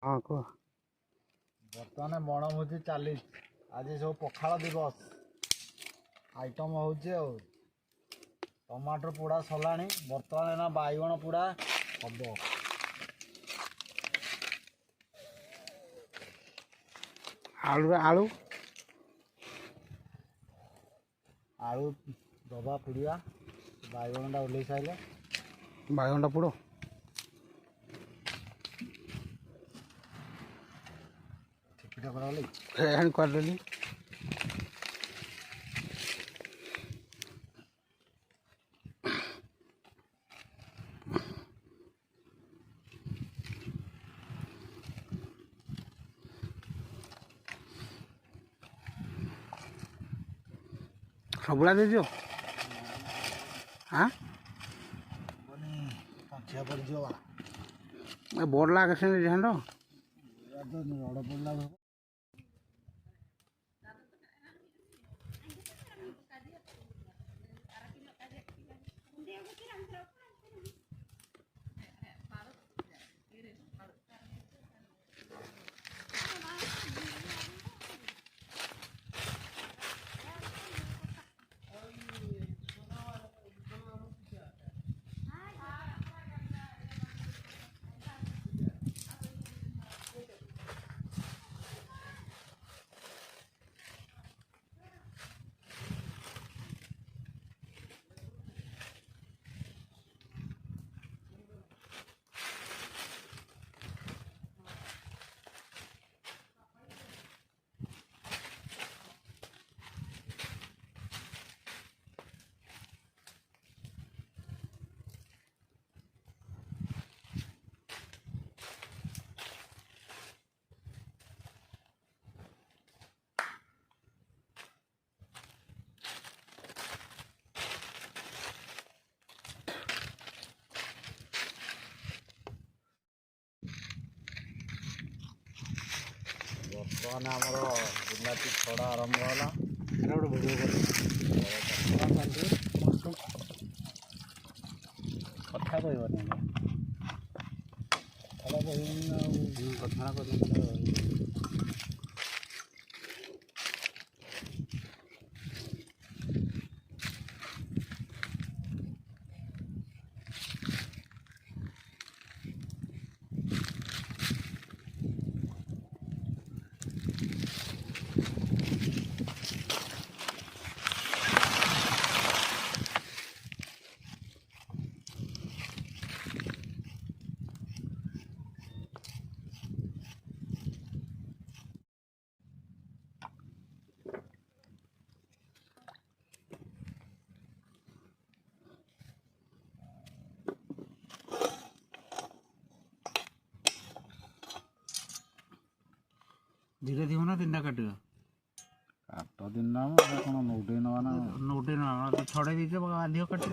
हाँ कह बर्तमान बनभोजी चली आज सब पखाल दिवस आइटम हूँ टमाटर पोड़ा सला बर्तमान ना बैगण पोड़ा हम आलू आलू आलू दबा पुड़िया बैगणटा ओल्ल सारे बैगनटा पोड़ छिपिटा कराली करदेली सबुला दे दियो हाँ पंचिया पड़ बोर्ड लागे से ध्यान दो रड़ पड़ा बर्तमान आमर बिलाती छड़ा आरंभ है गोटे भिडियो कथा कहनी कथा कह धीरे धीरे ना तीन काट काट दिन कौन नौटे नवा ना नोटे ना तो छड़े दीजिए अधिक काटे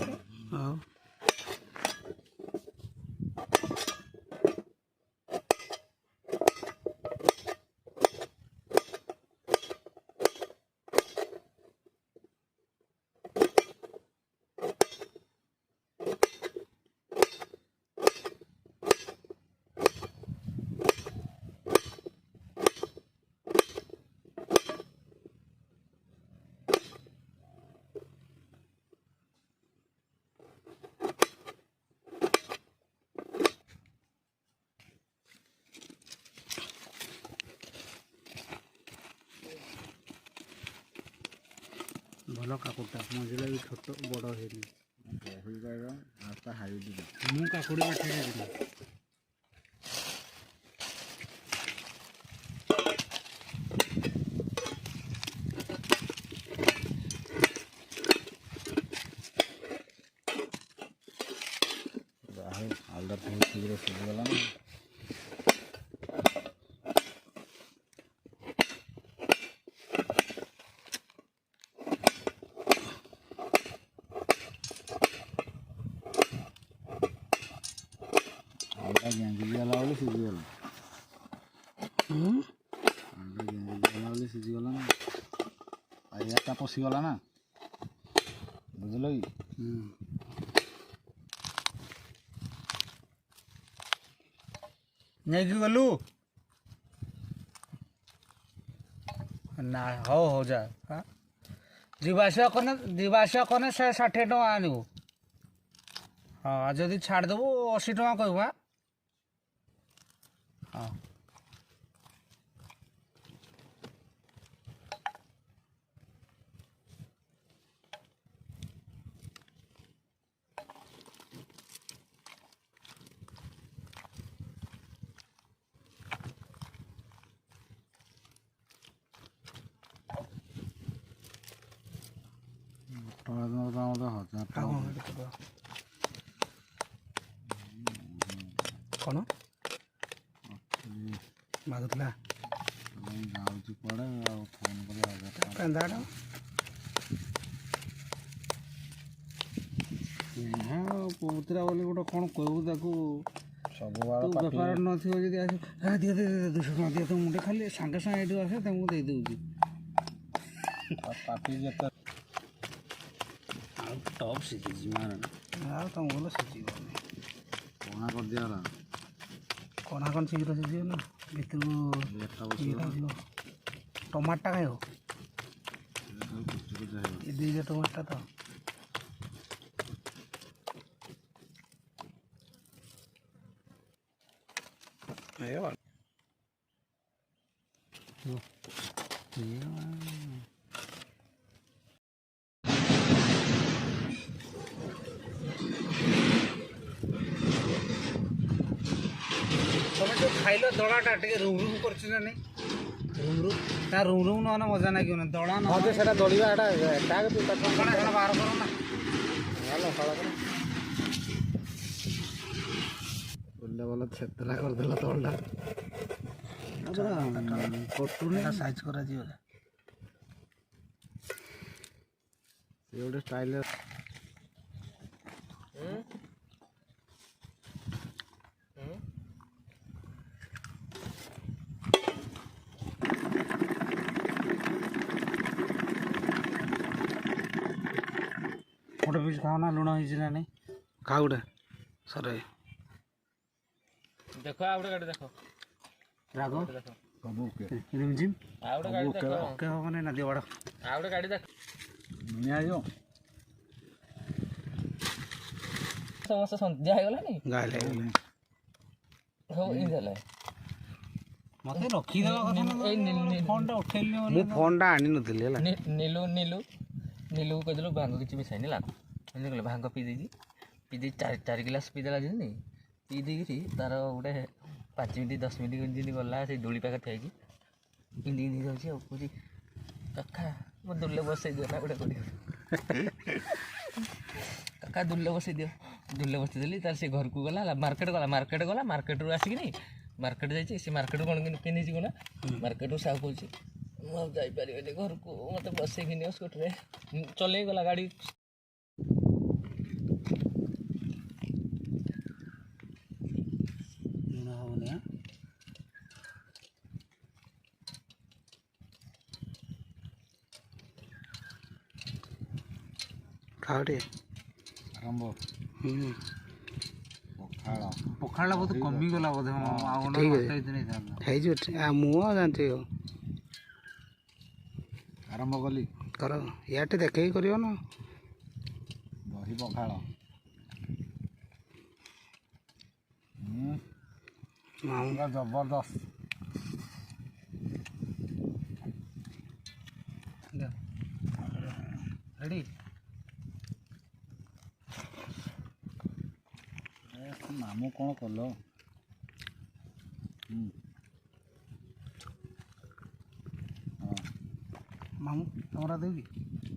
भल काकुटा मझे भी छोट बड़ है काकुड़ी बाटे आलदा बहुत शीघ्र सीझीगला आलदा गेंजिगला बोली सीझीगला आलदा गेंजिगला बोली सीझीगला ना आइयाटा पशिगला ना बुझल कि नहीं गलु ନା ହଉ ଯା ଯିବା ଆସିବା କନେ 160 ଟଙ୍କା ଆଣିବୁ। ହଁ ଆଉ ଯଦି ଛାଡ଼ିଦେବୁ 80 ଟଙ୍କା କହିବୁ। ହଁ ଟଙ୍କା ଦିନ ତ ଆମର 1000 ଟଙ୍କା। କ'ଣ ମାଗୁଥିଲା ଯାଉଛି କୁଆଡ଼େ ଆଉ ଫୋନ୍ କଲେ 1000 ଟଙ୍କା ପେନ୍ଦାଟା ପୁତୁରା ବୋଲି ଗୋଟେ କ'ଣ କହିବୁ ତାକୁ। ସବୁବେଳେ ତୁ ବେପାର ନଥିବ ଯଦି ଆସ ଦିଅ 200 ଟଙ୍କା ଦିଅ ତ ମୁଣ୍ଡେ ଖାଲି ସାଙ୍ଗେ ସାଙ୍ଗେ ଏଇଠୁ ଆସେ ତାଙ୍କୁ ଦେଇଦେଉଛି। ପାଟି ଯେତେ ଆଉ ଟପ୍ ଶିଖିଛି ମାର ଆଉ ତମ ଭଲ ଶିଖିବନି। ପଣା କରିଦିଅ କଣା କ'ଣ ଶୀଘ୍ର ଶିଖିବ ନା ଭିତରୁ ଇଏଟା ଯିବ। ଟମାଟୋଟା ଖାଇବ ଏ ଦୁଇଟା ଟମାଟୋଟା ତ ତମେ ଯେଉଁ ଖାଇଲ ଦଳାଟା ଟିକେ ରୁମ୍ କରୁଛି ନା ନାଇଁ? ତା ରୁମ୍ ନହେଲେ ମଜା ଲାଗିବ ନା ଦଳା ନ ସେଟା ଦଳିବା ଏଟା ସେଟା ବାହାର କର ନା ଭଲ ଛେତରା କରିଦେଲ ତଳଟା କଟୁନି ସାଇଜ୍ କରାଯିବ। ସେ ଗୋଟେ ଷ୍ଟାଇଲ ଗୋଟେ ପିସ୍ ଖାଅ ନା ଲୁଣ ହେଇଛି ନା ନାଇଁ? ଖା ଗୋଟେ ସରେ ଦେଖ ଆଉ ଗୋଟେ ଗାଡ଼ି ଦେଖ ରାଗ ସବୁ ରିମଝିମ୍ ଆଉ ଗୋଟେ ଗାଡ଼ି ଦେଖ ଓକେ ହବ ନା ଦିଅ ବଡ଼ ଆଉ ଗୋଟେ ଗାଡ଼ି ଦେଖ ନିଆଯିବ ସମସ୍ତେ ସନ୍ଧ୍ୟା ହେଇଗଲାଣି ଗାଇଲେ ହଉ ଏମିତି ହେଲା ମତେ ରଖିଦେବା କଥା ନା ଫୋନ୍ଟା ଉଠେଇଲି ମୁଁ ଫୋନ୍ଟା ଆଣିନଥିଲି ହେଲା ନୀଲୁକୁ କହିଦେଲୁ ଭାଙ୍ଗ କିଛି ମିଶାଇନି ଲାଗ ଏମିତି କହିଲେ ଭାଙ୍ଗ ପିଇ ଦେଇ 4 ଗ୍ଲାସ୍ ପିଇଦେଲା ଯେମିତି ପିଇ ଦେଇକିରି ତାର ଗୋଟେ 5 ମିନିଟ୍ 10 ମିନିଟ୍ ଯେମିତି ଗଲା ସେଇ ଦୋଳି ପାଖରେ ଠିଆଇକି ଇନ୍ଦି ଯାଉଛି ଆଉ କହୁଛି କାକା ମୋ ଦୋଳିରେ ବସେଇ ଦିଅ ନା ଗୋଟେ କରିବ କାକା ଦୋଳିରେ ବସେଇ ଦିଅ ଦୋଳିରେ ବସେଇ ଦେଲି ତାର ସେ ଘରକୁ ଗଲା ମାର୍କେଟରୁ ଆସିକିନି ମାର୍କେଟ ଯାଇଛି ସେ ମାର୍କେଟରୁ କ'ଣ କିଣିଛି କ'ଣ ମାର୍କେଟରୁ ସାହୁ କହୁଛି ମୁଁ ଆଉ ଯାଇପାରିବିନି ଘରକୁ ମୋତେ ବସେଇକି ନିଅ ସ୍କୁଟିରେ ଚଲେଇ ଗଲା ଗାଡ଼ି ଲୁଣ ହବନି ଖାଅ ଟିକେ ଆରମ୍ଭ ପଖାଳଟା ବହୁତ କମିଗଲା ବୋଧେ ଆଉ ହେଇଯିବ ମୁଁ ଆଉ ଜାଣିଛି ଆରମ୍ଭ କଲି କର ଇଆଟେ ଦେଖେଇକି କରିବ ନା ଦହି ପଖାଳ ପୁରା ଜବରଦସ୍ତ ରେଡ଼ି ମାମୁଁ କ'ଣ କଲ ମାମୁଁ ତମର ଦେବି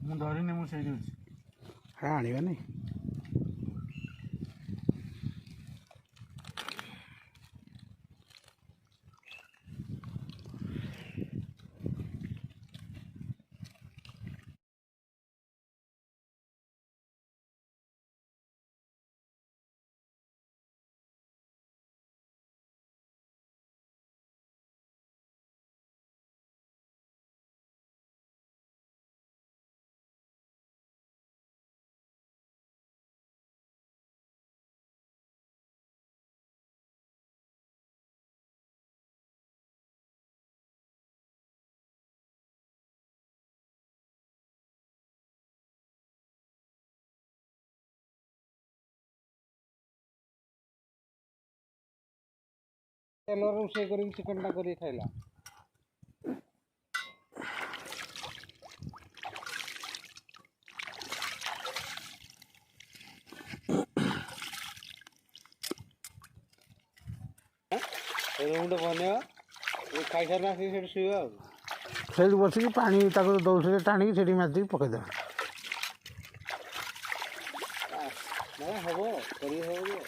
ମୁଁ ଧରିନି ମୁଁ ସେଇଠି ଅଛି ଆଣିବା ନାଇଁ ତେଲରେ ରୋଷେଇ କରିକି ଚିକେନଟା କରିକି ଖାଇଲା। ରୁମ୍ଟା ବନେଇବା ଖାଇସାରିଲା ଆସିକି ସେଠି ଶୋଇବା ଆଉ ସେଇଠି ବସିକି ପାଣି ତାକୁ ଦଉଥିଲେ ଟାଣିକି ସେଠି ମାରିକି ପକେଇଦେବା। ହବ କରି ହବ।